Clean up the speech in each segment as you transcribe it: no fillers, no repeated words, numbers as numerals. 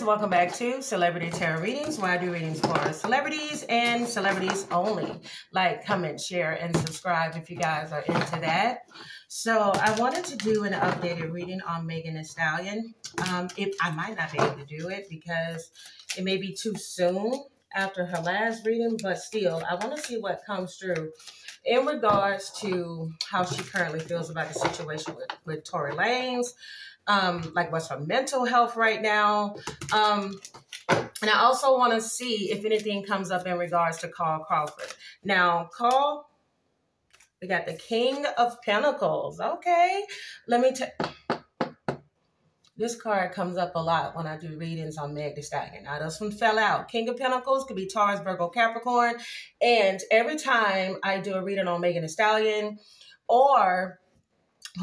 welcome back to Celebrity Tarot Readings, where I do readings for celebrities and celebrities only. Like, comment, share, and subscribe if you guys are into that. So I wanted to do an updated reading on Megan Thee Stallion. I might not be able to do it because it may be too soon after her last reading, but still, I want to see what comes through in regards to how she currently feels about the situation with Tory Lanez. Like what's her mental health right now. And I also want to see if anything comes up in regards to Carl Crawford. Now, Carl, we got the King of Pentacles. Okay. Let me this card comes up a lot when I do readings on Meg Thee Stallion. Now, this one fell out. King of Pentacles could be Taurus, Virgo, Capricorn. And every time I do a reading on Megan Thee Stallion or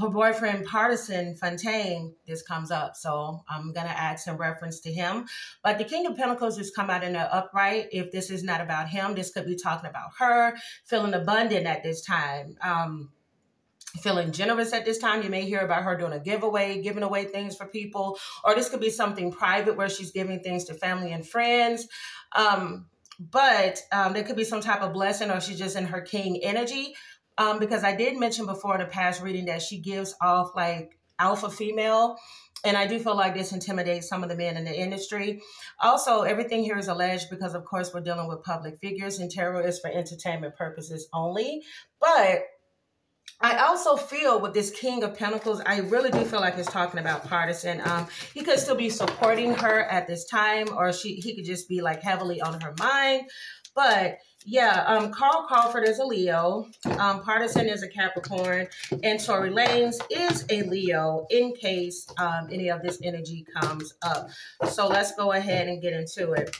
her boyfriend, Partisan Fontaine, this comes up. So I'm going to add some reference to him. But the King of Pentacles just come out in the upright. If this is not about him, this could be talking about her, feeling abundant at this time. Feeling generous at this time. You may hear about her doing a giveaway, giving away things for people. Or this could be something private where she's giving things to family and friends. But there could be some type of blessing, or she's just in her king energy. Because I did mention before in a past reading that she gives off like alpha female. And I do feel like this intimidates some of the men in the industry. Also, everything here is alleged because, of course, we're dealing with public figures and tarot is for entertainment purposes only. But I also feel with this King of Pentacles, I really do feel like it's talking about Partisan. He could still be supporting her at this time, or he could just be like heavily on her mind. But yeah, Carl Crawford is a Leo, Partisan is a Capricorn, and Tory Lanez is a Leo in case any of this energy comes up. So let's go ahead and get into it.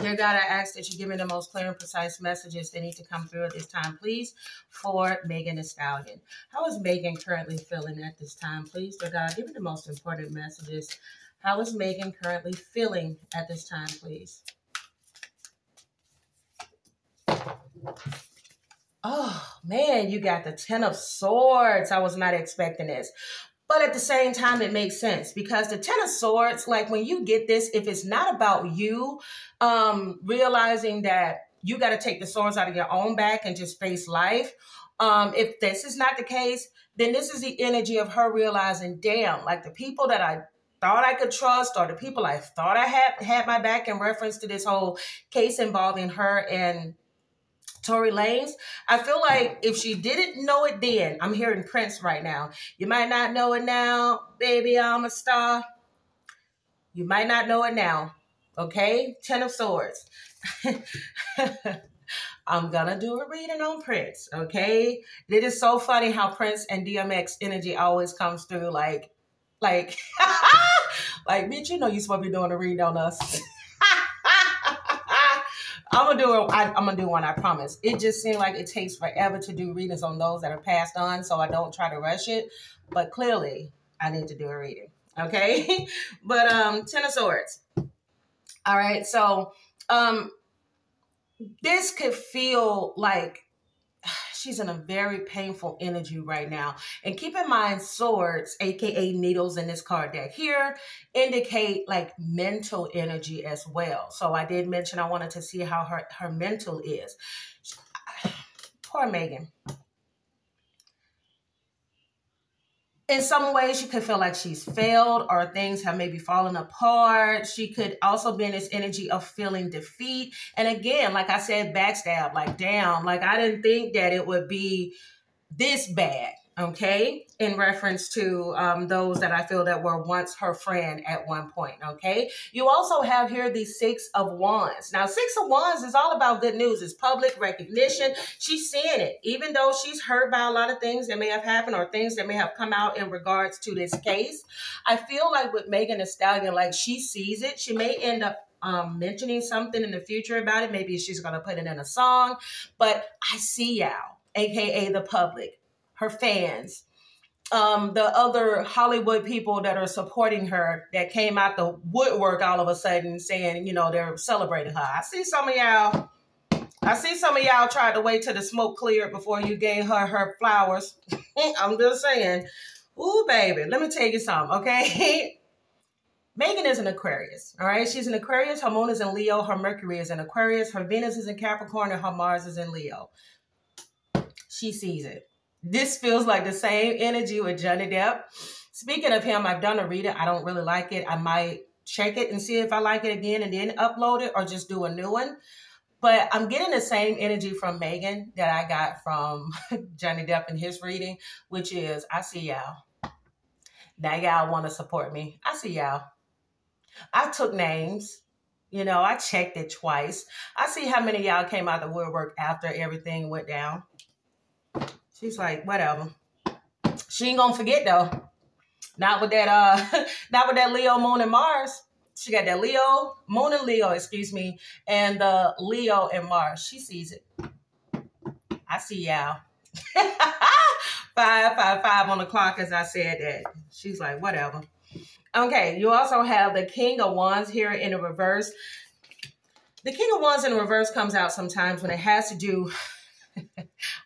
Dear God, I ask that you give me the most clear and precise messages that need to come through at this time, please, for Megan Thee Stallion. How is Megan currently feeling at this time, please? Dear God, give me the most important messages. How is Megan currently feeling at this time, please? Oh, man, you got the Ten of Swords. I was not expecting this. But at the same time, it makes sense because the Ten of Swords, like when you get this, if it's not about you, realizing that you got to take the swords out of your own back and just face life. If this is not the case, then this is the energy of her realizing, damn, like the people that I thought I could trust or the people I thought I had my back in reference to this whole case involving her and Tory Lanez, I feel like if she didn't know it then, I'm hearing Prince right now. You might not know it now, baby, I'm a star. You might not know it now, okay? Ten of Swords. I'm going to do a reading on Prince, okay? It is so funny how Prince and DMX energy always comes through like, like, bitch, you know you're supposed to be doing a reading on us. I'm gonna do one, I promise. It just seems like it takes forever to do readings on those that are passed on, so I don't try to rush it. But clearly, I need to do a reading, okay? But Ten of Swords. All right, so this could feel like she's in a very painful energy right now. And keep in mind, swords, aka needles in this card deck here, indicate like mental energy as well. So I did mention I wanted to see how her mental is. Poor Megan. In some ways, she could feel like she's failed or things have maybe fallen apart. She could also be in this energy of feeling defeat. And again, like I said, backstab, like, damn, like I didn't think that it would be this bad, okay? In reference to those that I feel that were once her friend at one point, okay? You also have here the Six of Wands. Now, Six of Wands is all about good news. It's public recognition. She's seeing it. Even though she's heard about a lot of things that may have happened or things that may have come out in regards to this case, I feel like with Megan Thee Stallion, like she sees it. She may end up mentioning something in the future about it. Maybe she's going to put it in a song. But I see y'all, aka the public, her fans, the other Hollywood people that are supporting her that came out the woodwork all of a sudden saying, you know, they're celebrating her. I see some of y'all tried to wait till the smoke cleared before you gave her flowers. I'm just saying. Ooh, baby, let me tell you something, okay? Megan is an Aquarius, all right? She's an Aquarius. Her moon is in Leo. Her Mercury is in Aquarius. Her Venus is in Capricorn, and her Mars is in Leo. She sees it. This feels like the same energy with Johnny Depp. Speaking of him, I've done a reading. I don't really like it. I might check it and see if I like it again and then upload it or just do a new one. But I'm getting the same energy from Megan that I got from Johnny Depp in his reading, which is, I see y'all. Now y'all want to support me. I see y'all. I took names. You know, I checked it twice. I see how many of y'all came out the woodwork after everything went down. She's like, whatever. She ain't gonna forget though. Not with that Leo, Moon, and Mars. She got that Leo, Moon and Leo, excuse me, and the Leo and Mars. She sees it. I see y'all. 555 on the clock as I said that. She's like, whatever. Okay, you also have the King of Wands here in the reverse. The King of Wands in the reverse comes out sometimes when it has to do...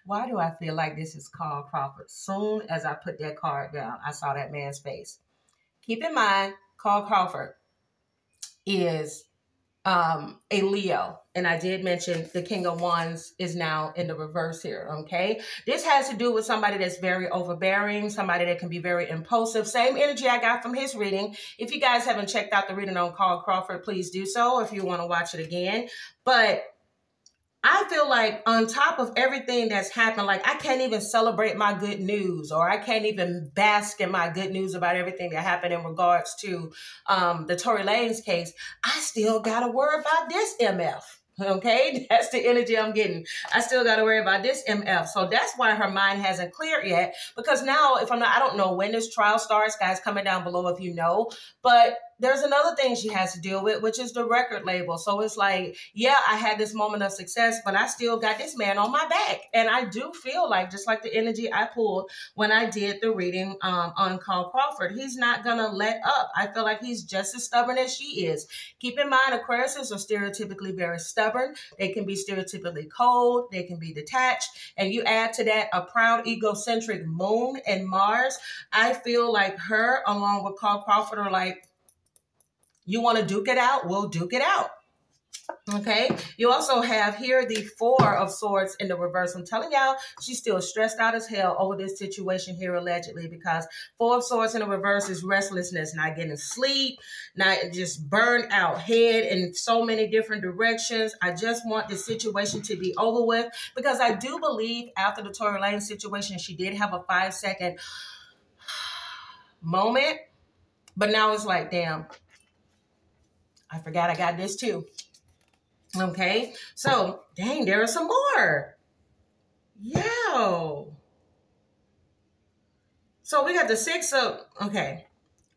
Why do I feel like this is Carl Crawford? Soon as I put that card down, I saw that man's face. Keep in mind, Carl Crawford is a Leo. And I did mention the King of Wands is now in the reverse here, okay? This has to do with somebody that's very overbearing, somebody that can be very impulsive. Same energy I got from his reading. If you guys haven't checked out the reading on Carl Crawford, please do so if you want to watch it again. But I feel like on top of everything that's happened, like I can't even celebrate my good news, or I can't even bask in my good news about everything that happened in regards to the Tory Lanez case. I still got to worry about this MF. Okay, that's the energy I'm getting. I still got to worry about this MF. So that's why her mind hasn't cleared yet. Because now, I don't know when this trial starts, guys, comment down below if you know. But there's another thing she has to deal with, which is the record label. So it's like, yeah, I had this moment of success, but I still got this man on my back. And I do feel like, just like the energy I pulled when I did the reading on Carl Crawford, he's not going to let up. I feel like he's just as stubborn as she is. Keep in mind, Aquariuses are stereotypically very stubborn. They can be stereotypically cold. They can be detached. And you add to that a proud, egocentric moon and Mars. I feel like her, along with Carl Crawford, are like, you want to duke it out? We'll duke it out. Okay. You also have here the Four of Swords in the reverse. I'm telling y'all, she's still stressed out as hell over this situation here, allegedly, because Four of Swords in the reverse is restlessness, not getting sleep, not just burnt out head in so many different directions. I just want this situation to be over with, because I do believe after the Tory Lanez situation, she did have a 5-second moment, but now it's like, damn, I forgot I got this too. Okay, so dang, there are some more. Yo. So we got the Six of, okay.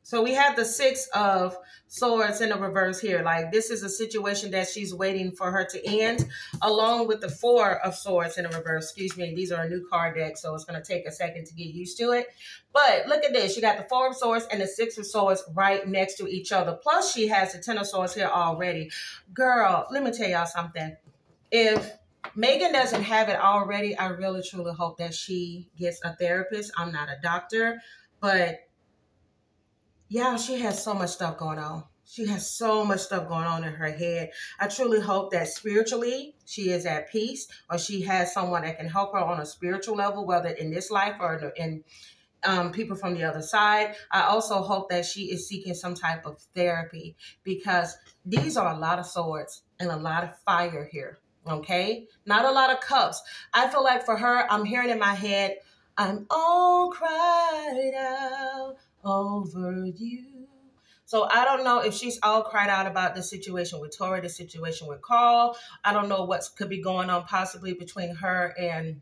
So we have the Six of Swords in the reverse here. Like, this is a situation that she's waiting for her to end, along with the Four of Swords in the reverse. Excuse me. These are a new card deck, so it's going to take a second to get used to it. But look at this. You got the Four of Swords and the Six of Swords right next to each other. Plus, she has the Ten of Swords here already. Girl, let me tell y'all something. If Megan doesn't have it already, I really, truly hope that she gets a therapist. I'm not a doctor, but yeah, she has so much stuff going on. She has so much stuff going on in her head. I truly hope that spiritually she is at peace, or she has someone that can help her on a spiritual level, whether in this life or in people from the other side. I also hope that she is seeking some type of therapy, because these are a lot of swords and a lot of fire here. Okay? Not a lot of cups. I feel like for her, I'm hearing in my head, I'm all cried out over you. So I don't know if she's all cried out about the situation with Tori, the situation with Carl. I don't know what could be going on possibly between her and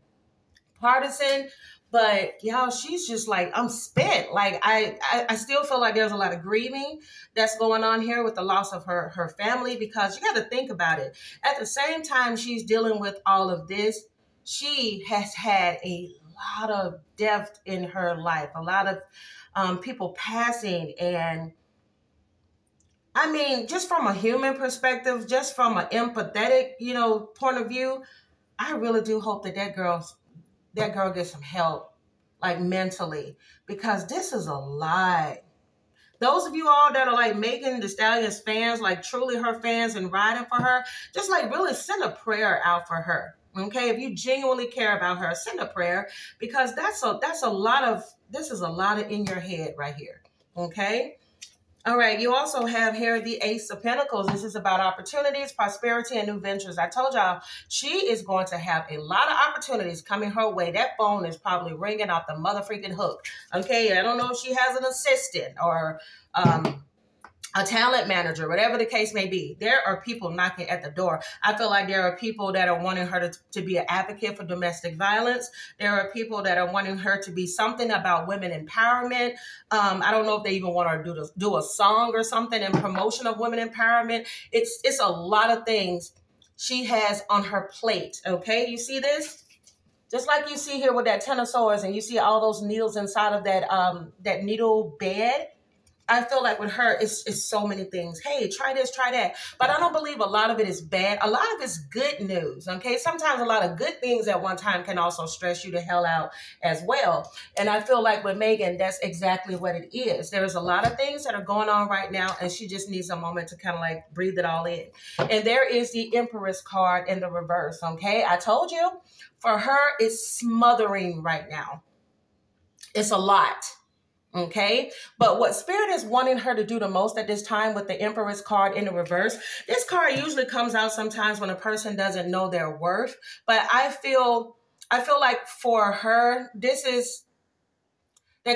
Partisan. But y'all, she's just like, I'm spent. Like, I still feel like there's a lot of grieving that's going on here with the loss of her family, because you got to think about it. At the same time she's dealing with all of this, she has had a lot of death in her life, a lot of people passing. And I mean, just from a human perspective, just from an empathetic, point of view, I really do hope that that girl gets some help, like mentally, because this is a lot. Those of you all that are like Megan Thee Stallion's fans, like truly her fans and riding for her, just like really send a prayer out for her. Okay, if you genuinely care about her, send a prayer, because this is a lot of in your head right here. Okay. All right, you also have here the Ace of Pentacles. This is about opportunities, prosperity, and new ventures. I told y'all she is going to have a lot of opportunities coming her way. That phone is probably ringing off the mother freaking hook. Okay, I don't know if she has an assistant or a talent manager, whatever the case may be. There are people knocking at the door. I feel like there are people that are wanting her to be an advocate for domestic violence. There are people that are wanting her to be something about women empowerment. I don't know if they even want her to do a song or something in promotion of women empowerment. It's a lot of things she has on her plate. Okay, you see this? Just like you see here with that Ten of Swords, and you see all those needles inside of that needle bed. I feel like with her, it's so many things. Hey, try this, try that. But I don't believe a lot of it is bad. A lot of it's good news, okay? Sometimes a lot of good things at one time can also stress you the hell out as well. And I feel like with Megan, that's exactly what it is. There's a lot of things that are going on right now, and she just needs a moment to kind of like breathe it all in. And there is the Empress card in the reverse, okay? I told you, for her, it's smothering right now. It's a lot. Okay, but what Spirit is wanting her to do the most at this time with the Empress card in the reverse, this card usually comes out sometimes when a person doesn't know their worth. But I feel like for her, there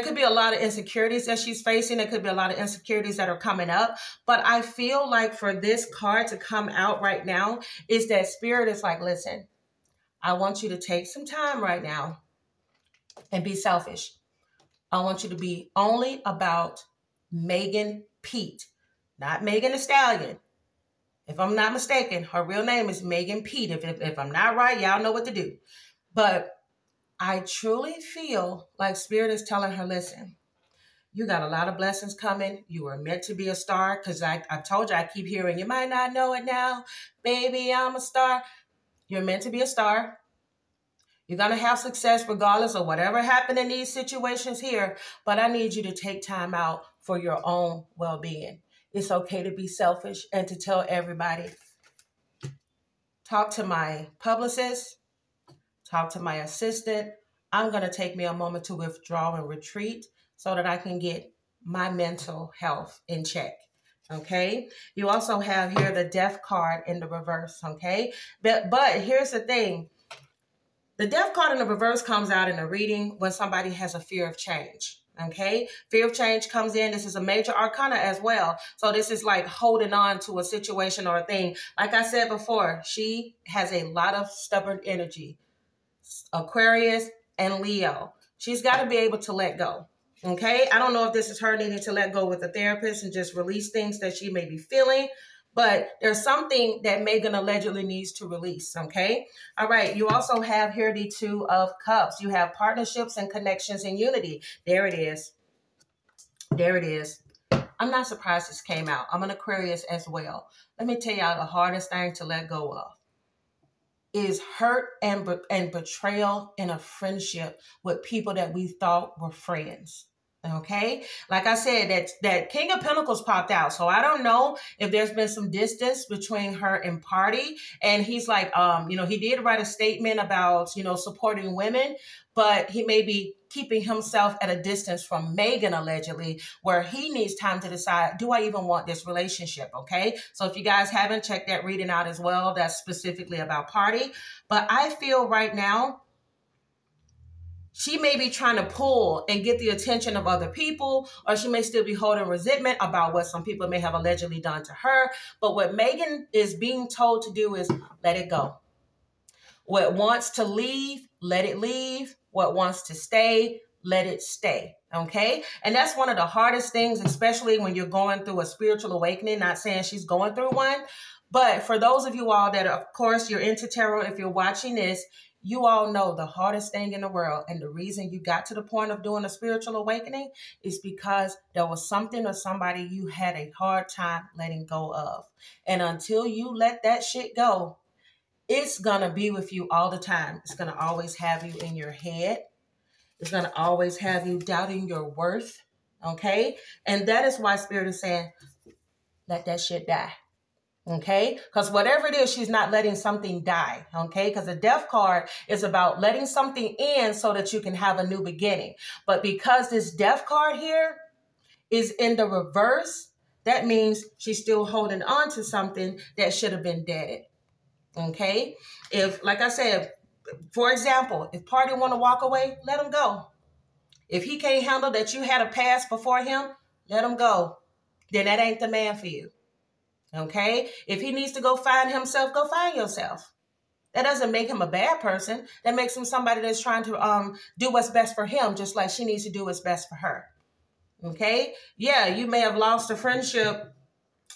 could be a lot of insecurities that she's facing. There could be a lot of insecurities that are coming up. But I feel like for this card to come out right now is that Spirit is like, listen, I want you to take some time right now and be selfish. I want you to be only about Megan Pete, not Megan Thee Stallion. If I'm not mistaken, her real name is Megan Pete. If I'm not right, y'all know what to do. But I truly feel like Spirit is telling her, listen, you got a lot of blessings coming. You are meant to be a star, because I told you, I keep hearing, you might not know it now. Baby, I'm a star. You're meant to be a star. You're going to have success regardless of whatever happened in these situations here. But I need you to take time out for your own well-being. It's okay to be selfish and to tell everybody. Talk to my publicist. Talk to my assistant. I'm going to take me a moment to withdraw and retreat so that I can get my mental health in check. Okay. You also have here the Death card in the reverse. Okay. But here's the thing. The Death card in the reverse comes out in a reading when somebody has a fear of change. Okay. Fear of change comes in. This is a major arcana as well. So this is like holding on to a situation or a thing. Like I said before, she has a lot of stubborn energy. Aquarius and Leo. She's got to be able to let go. Okay. I don't know if this is her needing to let go with a therapist and just release things that she may be feeling. But there's something that Megan allegedly needs to release, okay? All right, you also have here the Two of Cups. You have partnerships and connections and unity. There it is. There it is. I'm not surprised this came out. I'm an Aquarius as well. Let me tell y'all the hardest thing to let go of is hurt and betrayal in a friendship with people that we thought were friends. Okay, like I said, that King of Pentacles popped out. So I don't know if there's been some distance between her and Party. And he's like, he did write a statement about, supporting women, but he may be keeping himself at a distance from Megan, allegedly, where he needs time to decide, do I even want this relationship? Okay, so if you guys haven't checked that reading out as well, that's specifically about Party. But I feel right now, she may be trying to pull and get the attention of other people, or she may still be holding resentment about what some people may have allegedly done to her. But what Megan is being told to do is let it go. What wants to leave, let it leave. What wants to stay, let it stay. Okay? And that's one of the hardest things, especially when you're going through a spiritual awakening. Not saying she's going through one, but for those of you all that, of course, you're into tarot, if you're watching this, you all know the hardest thing in the world, and the reason you got to the point of doing a spiritual awakening is because there was something or somebody you had a hard time letting go of. And until you let that shit go, it's going to be with you all the time. It's going to always have you in your head. It's going to always have you doubting your worth. Okay? And that is why Spirit is saying, let that shit die. Okay? Because whatever it is, she's not letting something die. Okay? Because the death card is about letting something in so that you can have a new beginning. But because this death card here is in the reverse, that means she's still holding on to something that should have been deaded. Okay? If, like I said, for example, if party want to walk away, let him go. If he can't handle that you had a past before him, let him go. Then that ain't the man for you. Okay? If he needs to go find himself, go find yourself. That doesn't make him a bad person. That makes him somebody that's trying to do what's best for him, just like she needs to do what's best for her. Okay? Yeah, you may have lost a friendship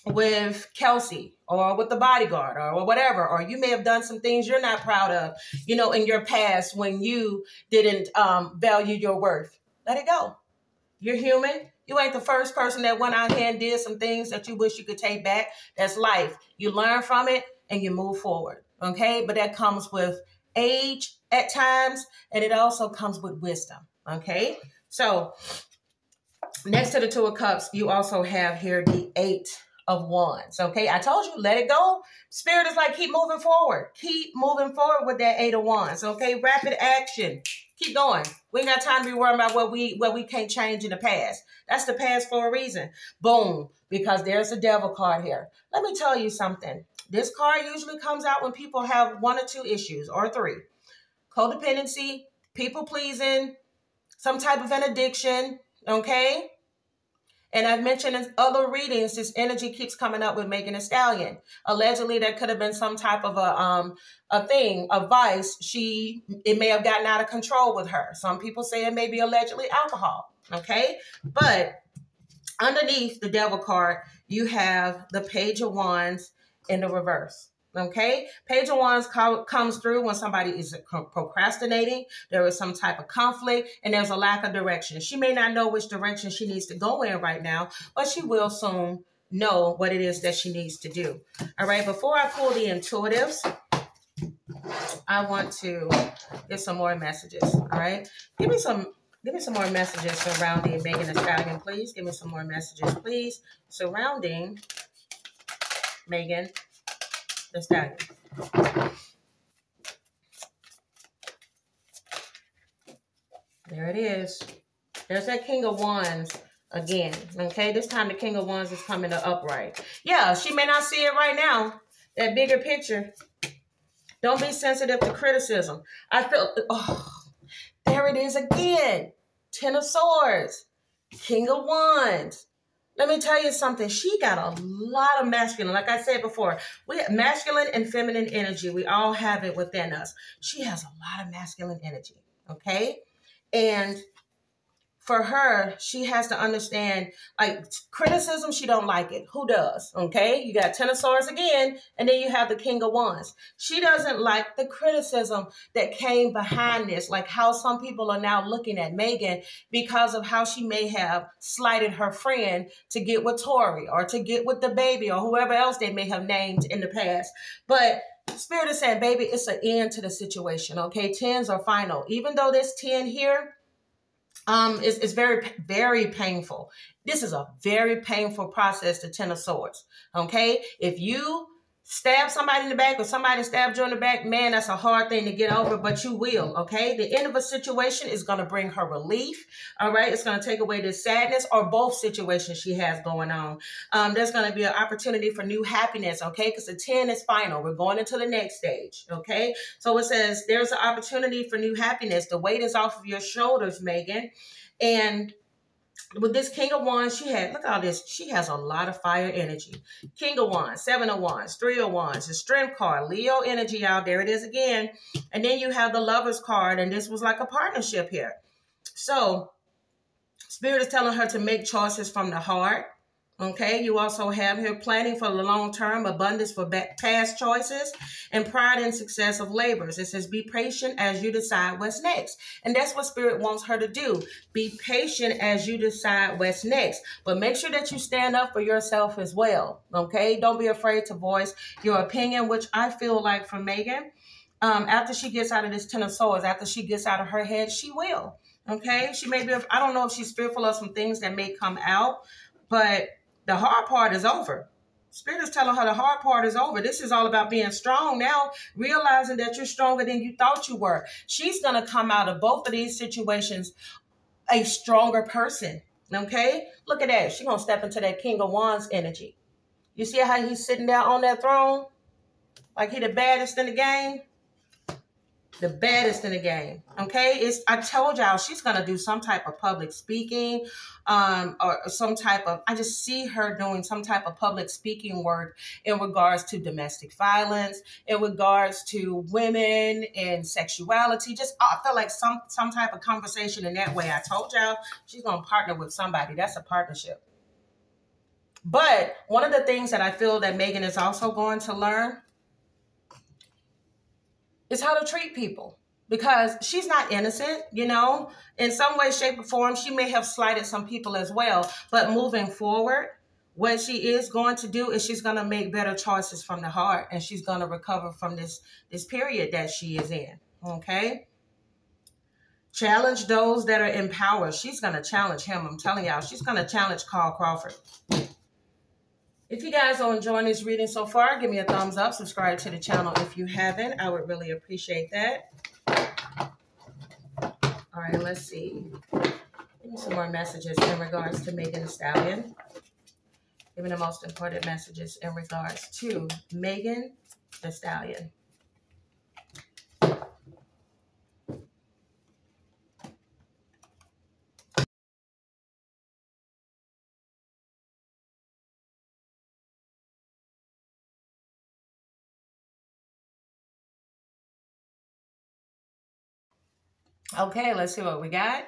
with Kelsey or with the bodyguard or whatever, or you may have done some things you're not proud of, in your past when you didn't value your worth. Let it go. You're human. You ain't the first person that went out here and did some things that you wish you could take back. That's life. You learn from it and you move forward. Okay? But that comes with age at times, and it also comes with wisdom. Okay? So next to the Two of Cups, you also have here the 8 of Wands. Okay? I told you, let it go. Spirit is like, keep moving forward. Keep moving forward with that 8 of Wands. Okay? Rapid action. Keep going. We ain't got time to be worrying about what we can't change in the past. That's the past for a reason. Boom. Because there's a devil card here. Let me tell you something. This card usually comes out when people have 1 or 2 issues or 3. Codependency, people pleasing, some type of an addiction. Okay? And I've mentioned in other readings, this energy keeps coming up with Megan Thee Stallion. Allegedly, that could have been some type of a vice. It may have gotten out of control with her. Some people say it may be allegedly alcohol. Okay? But underneath the devil card, you have the Page of Wands in the reverse. Okay? Page of Wands comes through when somebody is procrastinating. There is some type of conflict and there's a lack of direction. She may not know which direction she needs to go in right now, but she will soon know what it is that she needs to do. All right? Before I pull the intuitives, I want to get some more messages. All right? Give me some more messages surrounding Megan Thee Stallion, please. Give me some more messages, please, surrounding Megan Thee Stallion. There it is. There's that King of Wands again. Okay, this time the King of Wands is coming to upright. Yeah, she may not see it right now. That bigger picture. Don't be sensitive to criticism. I feel, there it is again. 10 of Swords. King of Wands. Let me tell you something. She got a lot of masculine. Like I said before, we have masculine and feminine energy. We all have it within us. She has a lot of masculine energy. Okay? And for her, she has to understand, like, criticism, she don't like it. Who does? Okay? You got 10 of Swords again, and then you have the King of Wands. She doesn't like the criticism that came behind this, like how some people are now looking at Megan because of how she may have slighted her friend to get with Tori or to get with the baby or whoever else they may have named in the past. But Spirit is saying, baby, it's an end to the situation, okay? 10s are final. Even though this 10 here, it's very, very painful. This is a very painful process, the 10 of Swords. Okay? If you stab somebody in the back or somebody stabbed you in the back, man, that's a hard thing to get over, but you will. Okay? The end of a situation is going to bring her relief. All right? It's going to take away this sadness or both situations she has going on. There's going to be an opportunity for new happiness. Okay? Because the 10 is final. We're going into the next stage. Okay? So it says there's an opportunity for new happiness. The weight is off of your shoulders, Megan. And with this King of Wands, look at all this. She has a lot of fire energy. King of Wands, 7 of Wands, 3 of Wands, the Strength card, Leo energy out there. It is again. And then you have the Lovers card, and this was like a partnership here. So Spirit is telling her to make choices from the heart. Okay, you also have here planning for the long term, abundance for past choices, and pride and success of labors. It says, be patient as you decide what's next. And that's what Spirit wants her to do. Be patient as you decide what's next. But make sure that you stand up for yourself as well. Okay, don't be afraid to voice your opinion, which I feel like from Megan, after she gets out of this 10 of Swords, after she gets out of her head, she will. Okay, she may be, I don't know if she's fearful of some things that may come out, but the hard part is over. Spirit is telling her the hard part is over. This is all about being strong now, realizing that you're stronger than you thought you were. She's going to come out of both of these situations a stronger person. Okay, look at that. She's going to step into that King of Wands energy. You see how he's sitting down on that throne? Like he the baddest in the game? The baddest in the game. Okay, I told y'all she's gonna do some type of public speaking, or some type of. I just see her doing some type of public speaking work in regards to domestic violence, in regards to women and sexuality. Just I feel like some type of conversation in that way. I told y'all she's gonna partner with somebody. That's a partnership. But one of the things that I feel that Megan is also going to learn is how to treat people, because she's not innocent, you know. In some way, shape, or form, she may have slighted some people as well. But moving forward, what she is going to do is she's going to make better choices from the heart, and she's going to recover from this period that she is in. Okay. Challenge those that are in power. She's going to challenge him. I'm telling y'all, she's going to challenge Carl Crawford. If you guys are enjoying this reading so far, give me a thumbs up. Subscribe to the channel if you haven't. I would really appreciate that. All right, let's see. Give me some more messages in regards to Megan Thee Stallion. Give me the most important messages in regards to Megan Thee Stallion. Okay, let's see what we got.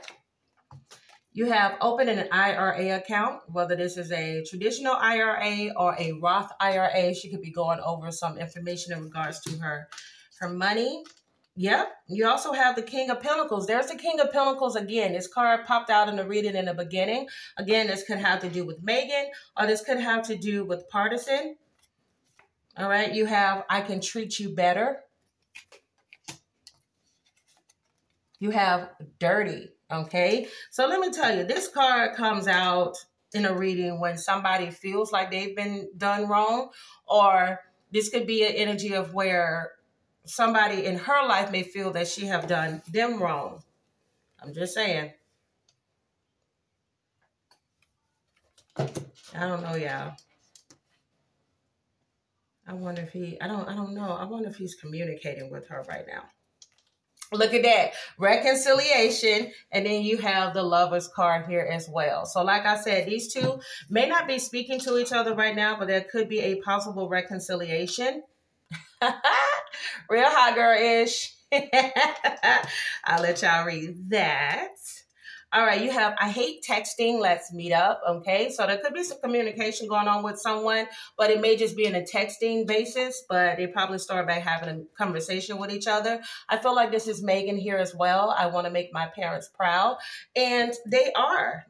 You have opened an IRA account, whether this is a traditional IRA or a Roth IRA. She could be going over some information in regards to her money. Yep. You also have the King of Pentacles. There's the King of Pentacles again. This card popped out in the reading in the beginning. Again, this could have to do with Megan, or this could have to do with partisan. All right. You have I can treat you better. You have dirty. Okay. So let me tell you, this card comes out in a reading when somebody feels like they've been done wrong, or this could be an energy of where somebody in her life may feel that she have done them wrong. I'm just saying. I don't know, y'all. I wonder if I don't know. I wonder if he's communicating with her right now. Look at that. Reconciliation. And then you have the Lover's card here as well. So like I said, these two may not be speaking to each other right now, but there could be a possible reconciliation. Real hot girl-ish. I'll let y'all read that. All right, you have, I hate texting, let's meet up, okay? So there could be some communication going on with someone, but it may just be in a texting basis, but they probably start by having a conversation with each other. I feel like this is Megan here as well. I want to make my parents proud, and they are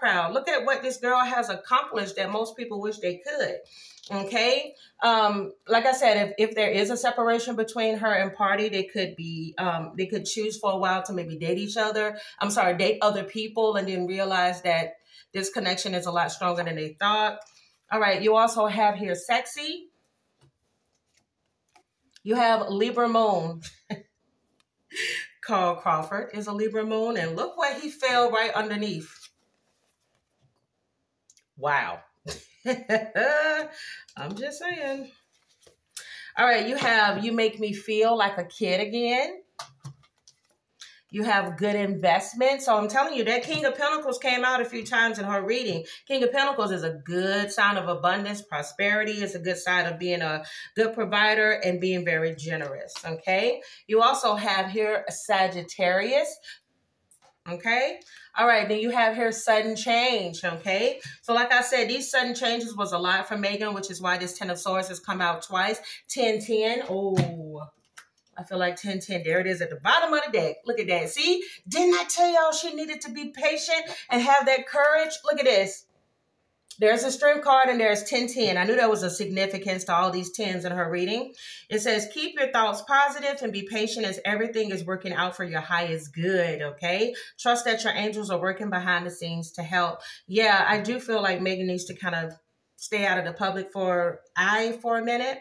proud. Look at what this girl has accomplished that most people wish they could. Okay. Like I said, if there is a separation between her and Party, they could choose for a while to maybe date each other. I'm sorry, date other people, and then realize that this connection is a lot stronger than they thought. All right. You also have here sexy. You have Libra Moon. Carl Crawford is a Libra Moon, and look what he fell right underneath. Wow. I'm just saying. All right, you have You Make Me Feel Like a Kid Again. You have Good Investment. So I'm telling you, that King of Pentacles came out a few times in her reading. King of Pentacles is a good sign of abundance, prosperity. It's a good sign of being a good provider and being very generous, okay? You also have here Sagittarius. Okay. All right. Then you have here sudden change. Okay. So like I said, these sudden changes was a lot for Megan, which is why this 10 of Swords has come out twice. 10-10. Oh, I feel like 10-10. There it is at the bottom of the deck. Look at that. See, didn't I tell y'all she needed to be patient and have that courage? Look at this. There's a strength card and there's 10-10. I knew there was a significance to all these 10s in her reading. It says, keep your thoughts positive and be patient as everything is working out for your highest good, okay? Trust that your angels are working behind the scenes to help. Yeah, I do feel like Megan needs to kind of stay out of the public for a minute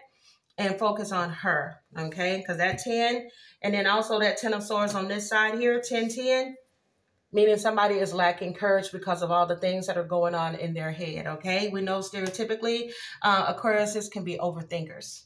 and focus on her, okay? Because that 10, and then also that 10 of swords on this side here, 10-10, meaning somebody is lacking courage because of all the things that are going on in their head, okay? We know stereotypically Aquariuses can be overthinkers.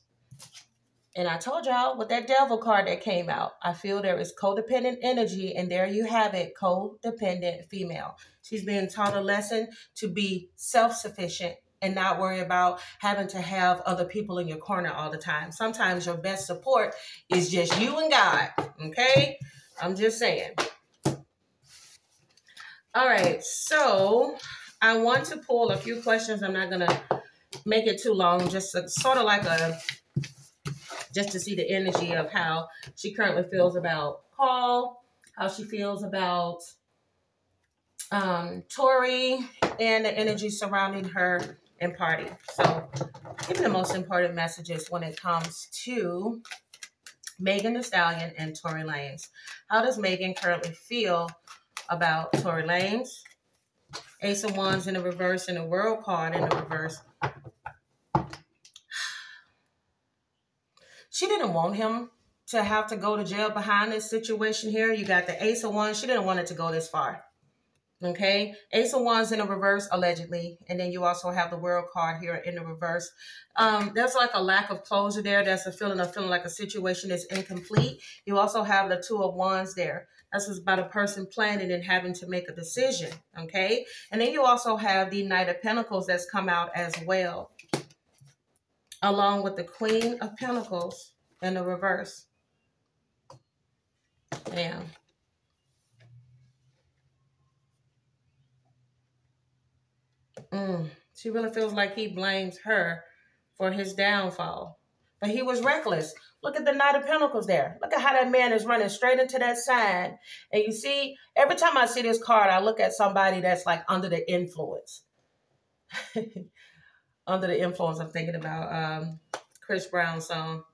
And I told y'all with that devil card that came out, I feel there is codependent energy, and there you have it, codependent female. She's being taught a lesson to be self-sufficient and not worry about having to have other people in your corner all the time. Sometimes your best support is just you and God, okay? I'm just saying. All right, so I want to pull a few questions. I'm not going to make it too long, just sort of like just to see the energy of how she currently feels about Paul, how she feels about Tori, and the energy surrounding her and Party. So give me the most important messages when it comes to Megan Thee Stallion and Tory Lanez. How does Megan currently feel about Tory Lanez? Ace of Wands in the reverse and the World card in the reverse. She didn't want him to have to go to jail behind this situation here. You got the Ace of Wands. She didn't want it to go this far. Okay, Ace of Wands in the reverse, allegedly. And then you also have the World card here in the reverse. There's like a lack of closure there. That's a feeling of feeling like a situation is incomplete. You also have the Two of Wands there. That's just about a person planning and having to make a decision. Okay, and then you also have the Knight of Pentacles that's come out as well, along with the Queen of Pentacles in the reverse. Damn. She really feels like he blames her for his downfall. But he was reckless. Look at the Knight of Pentacles there. Look at how that man is running straight into that sign. And you see, every time I see this card, I look at somebody that's like under the influence. Under the influence, I'm thinking about Chris Brown's song.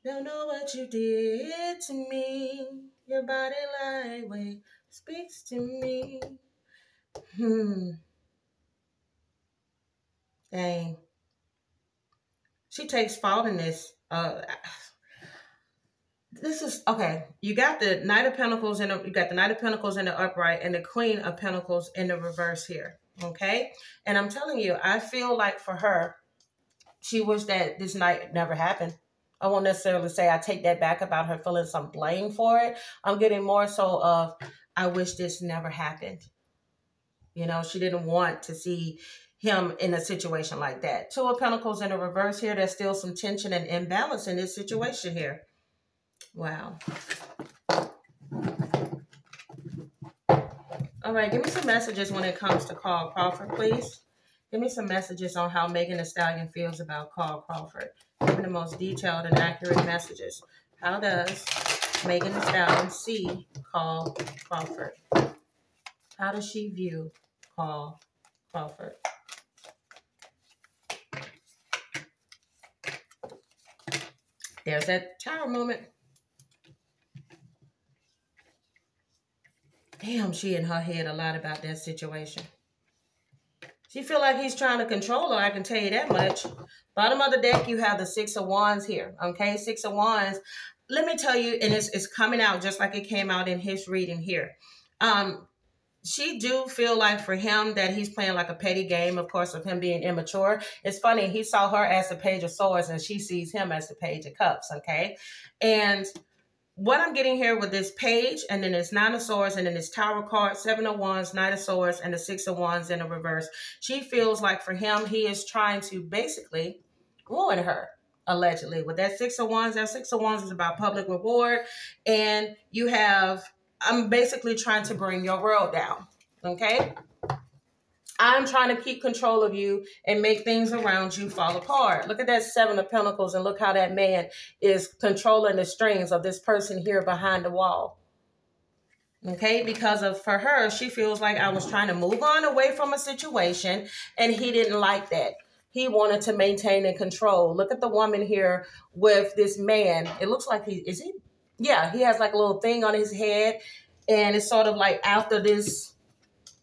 Don't know what you did to me. Your body lightweight speaks to me. Dang. She takes fault in this. This is okay. You got the Knight of Pentacles and you got the Knight of Pentacles in the upright and the Queen of Pentacles in the reverse here. Okay, and I'm telling you, I feel like for her, she wished that this night never happened. I won't necessarily say I take that back about her feeling some blame for it. I'm getting more so of I wish this never happened. You know, she didn't want to see him in a situation like that. Two of Pentacles in the reverse here. There's still some tension and imbalance in this situation here. Wow. All right, give me some messages when it comes to Carl Crawford, please. Give me some messages on how Megan Thee Stallion feels about Carl Crawford. Give me the most detailed and accurate messages. How does Megan Thee Stallion see Carl Crawford? How does she view Carl Crawford? There's that Tower moment. Damn, she in her head a lot about that situation. She feel like he's trying to control her, I can tell you that much. Bottom of the deck, you have the Six of Wands here, okay? Six of Wands. Let me tell you, and it's coming out just like it came out in his reading here. She do feel like for him that he's playing like a petty game, of course, of him being immature. It's funny, he saw her as the Page of Swords and she sees him as the Page of Cups, okay? And what I'm getting here with this page, and then this Nine of Swords, and then this Tower card, Seven of Wands, Knight of Swords, and the Six of Wands in the reverse. She feels like for him, he is trying to basically ruin her, allegedly. With that Six of Wands, that Six of Wands is about public reward. And you have, I'm basically trying to bring your world down, okay? I'm trying to keep control of you and make things around you fall apart. Look at that Seven of Pentacles and look how that man is controlling the strings of this person here behind the wall. Okay, because for her, she feels like I was trying to move on away from a situation and he didn't like that. He wanted to maintain and control. Look at the woman here with this man. It looks like yeah, he has like a little thing on his head, and it's sort of like after this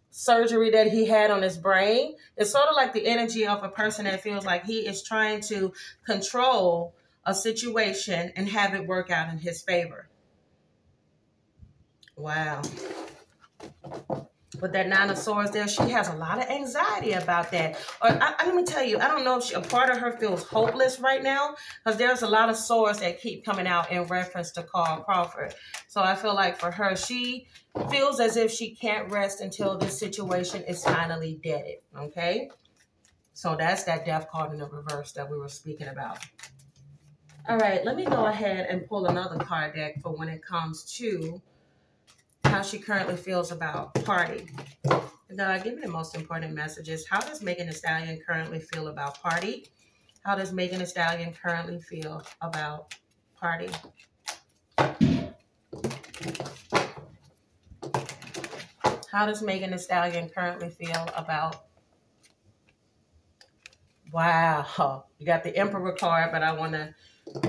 surgery that he had on his brain. It's sort of like the energy of a person that feels like he is trying to control a situation and have it work out in his favor. Wow. With that Nine of Swords there, she has a lot of anxiety about that. Or let me tell you, I don't know if a part of her feels hopeless right now, because there's a lot of swords that keep coming out in reference to Carl Crawford. So I feel like for her, she feels as if she can't rest until this situation is finally deaded. Okay? So that's that Death card in the reverse that we were speaking about. All right, let me go ahead and pull another card deck for when it comes to how she currently feels about party. God, give me the most important messages. How does Megan Thee Stallion currently feel about party? How does Megan Thee Stallion currently feel about party? How does Megan Thee Stallion currently feel about... Wow, you got the Emperor card, but I want to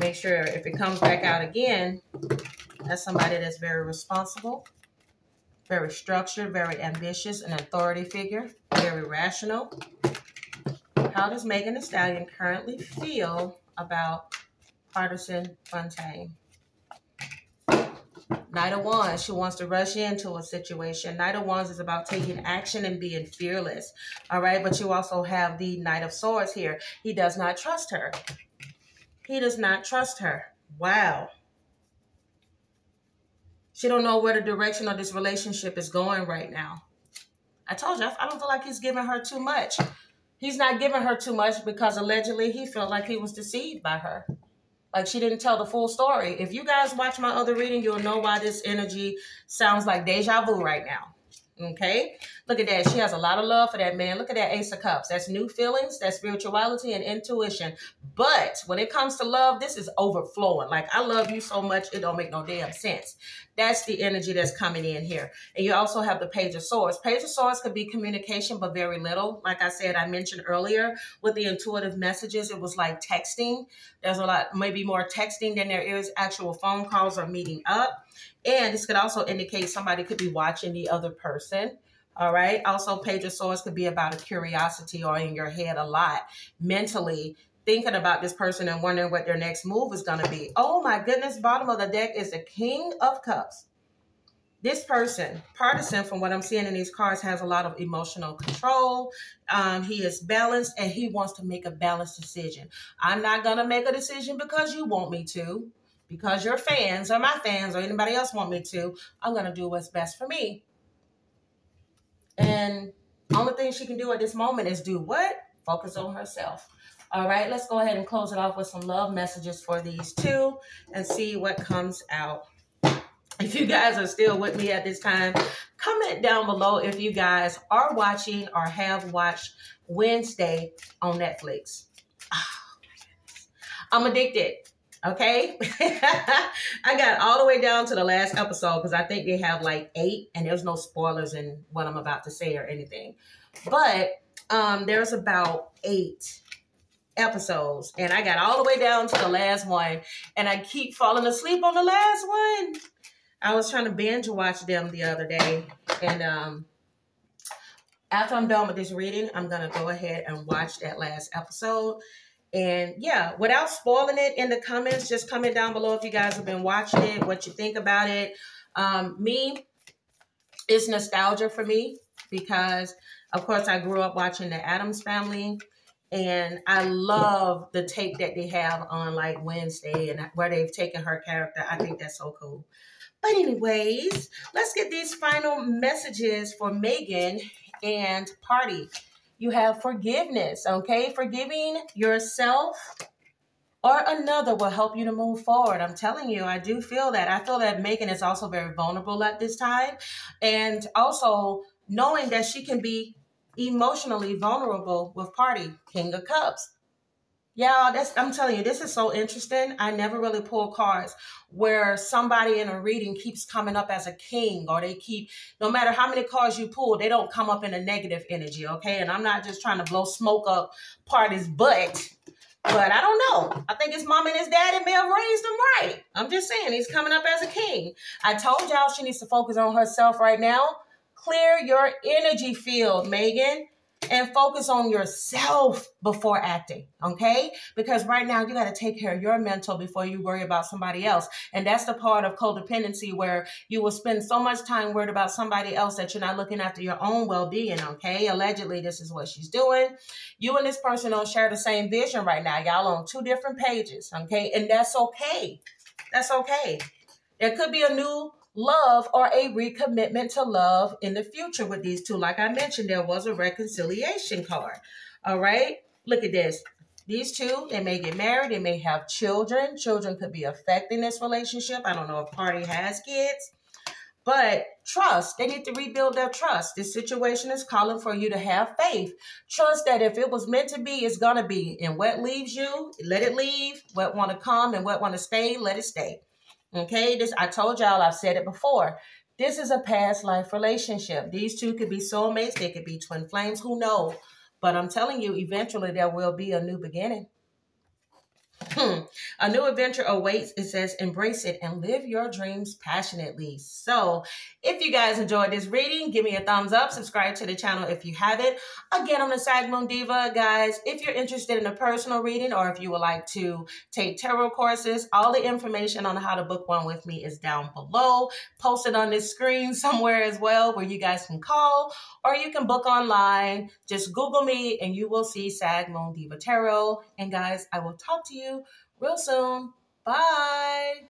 make sure if it comes back out again, that's somebody that's very responsible, very structured, very ambitious, an authority figure, very rational. How does Megan Thee Stallion currently feel about Partisan Fontaine? Knight of Wands, she wants to rush into a situation. Knight of Wands is about taking action and being fearless. All right, but you also have the Knight of Swords here. He does not trust her. He does not trust her. Wow. She don't know where the direction of this relationship is going right now. I told you, I don't feel like he's giving her too much. He's not giving her too much because allegedly he felt like he was deceived by her. Like she didn't tell the full story. If you guys watch my other reading, you'll know why this energy sounds like deja vu right now. Okay? Look at that. She has a lot of love for that man. Look at that Ace of Cups. That's new feelings, that's spirituality and intuition. But when it comes to love, this is overflowing. Like, I love you so much, it don't make no damn sense. That's the energy that's coming in here. And you also have the Page of Swords. Page of Swords could be communication, but very little. Like I said, I mentioned earlier with the intuitive messages, it was like texting. There's a lot, maybe more texting than there is actual phone calls or meeting up. And this could also indicate somebody could be watching the other person. All right. Also, Page of Swords could be about a curiosity or in your head a lot, mentally thinking about this person and wondering what their next move is going to be. Oh my goodness. Bottom of the deck is the King of Cups. This person, Partisan, from what I'm seeing in these cards, has a lot of emotional control. He is balanced and he wants to make a balanced decision. I'm not going to make a decision because you want me to, because your fans or my fans or anybody else want me to. I'm going to do what's best for me. And the only thing she can do at this moment is do what? Focus on herself. All right, let's go ahead and close it off with some love messages for these two and see what comes out. If you guys are still with me at this time, comment down below if you guys are watching or have watched Wednesday on Netflix. Oh, I'm addicted. Okay. I got all the way down to the last episode because I think they have like 8 and there's no spoilers in what I'm about to say or anything. But there's about 8 episodes and I got all the way down to the last one and I keep falling asleep on the last one. I was trying to binge watch them the other day and after I'm done with this reading, I'm going to go ahead and watch that last episode. And yeah, without spoiling it in the comments, just comment down below if you guys have been watching it, what you think about it. It's nostalgia for me because, of course, I grew up watching the Addams Family. And I love the tape that they have on like Wednesday and where they've taken her character. I think that's so cool. But anyways, let's get these final messages for Megan and Party. You have forgiveness, okay? Forgiving yourself or another will help you to move forward. I'm telling you, I do feel that. I feel that Megan is also very vulnerable at this time. And also knowing that she can be emotionally vulnerable with Party, King of Cups. Yeah, I'm telling you, this is so interesting. I never really pull cards where somebody in a reading keeps coming up as a king, or they keep, no matter how many cards you pull, they don't come up in a negative energy, okay? And I'm not just trying to blow smoke up party's butt, but I don't know. I think his mom and his daddy may have raised him right. I'm just saying, he's coming up as a king. I told y'all she needs to focus on herself right now. Clear your energy field, Megan, and focus on yourself before acting, okay? Because right now you got to take care of your mental before you worry about somebody else. And that's the part of codependency where you will spend so much time worried about somebody else that you're not looking after your own well-being, okay? Allegedly, this is what she's doing. You and this person don't share the same vision right now. Y'all on two different pages, okay? And that's okay. That's okay. There could be a new love or a recommitment to love in the future with these two. Like I mentioned, there was a reconciliation card. All right. Look at this. These two, they may get married. They may have children. Children could be affecting this relationship. I don't know if party has kids. But trust, they need to rebuild their trust. This situation is calling for you to have faith. Trust that if it was meant to be, it's going to be. And what leaves you, let it leave. What want to come and what want to stay, let it stay. Okay, I told y'all, I've said it before. This is a past life relationship. These two could be soulmates. They could be twin flames. Who knows? But I'm telling you, eventually there will be a new beginning. A new adventure awaits. It says, embrace it and live your dreams passionately. So if you guys enjoyed this reading, give me a thumbs up. Subscribe to the channel if you haven't. Again, I'm the Sag Moon Diva. Guys, if you're interested in a personal reading or if you would like to take tarot courses, all the information on how to book one with me is down below. Posted on this screen somewhere as well where you guys can call or you can book online. Just Google me and you will see Sag Moon Diva Tarot. And guys, I will talk to you real soon. Bye.